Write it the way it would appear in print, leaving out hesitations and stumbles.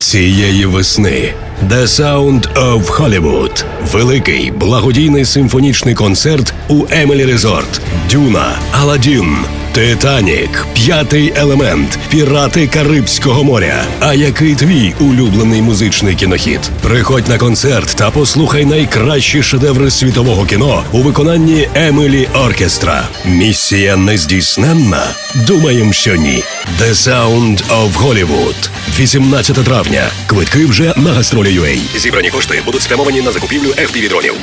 Цієї весни The Sound of Hollywood – великий благодійний симфонічний концерт у Емелі Резорт. Дюна, Аладдін, Титанік, П'ятий елемент, Пірати Карибського моря. А який твій улюблений музичний кінохіт? Приходь на концерт та послухай найкращі шедеври світового кіно у виконанні Емелі Оркестра. Місія нездійсненна? Думаєм, що ні. The Sound of Hollywood. 18 травня. Квитки вже на Gastrolі.ua. Зібрані кошти будуть спрямовані на закупівлю FPV-дронів.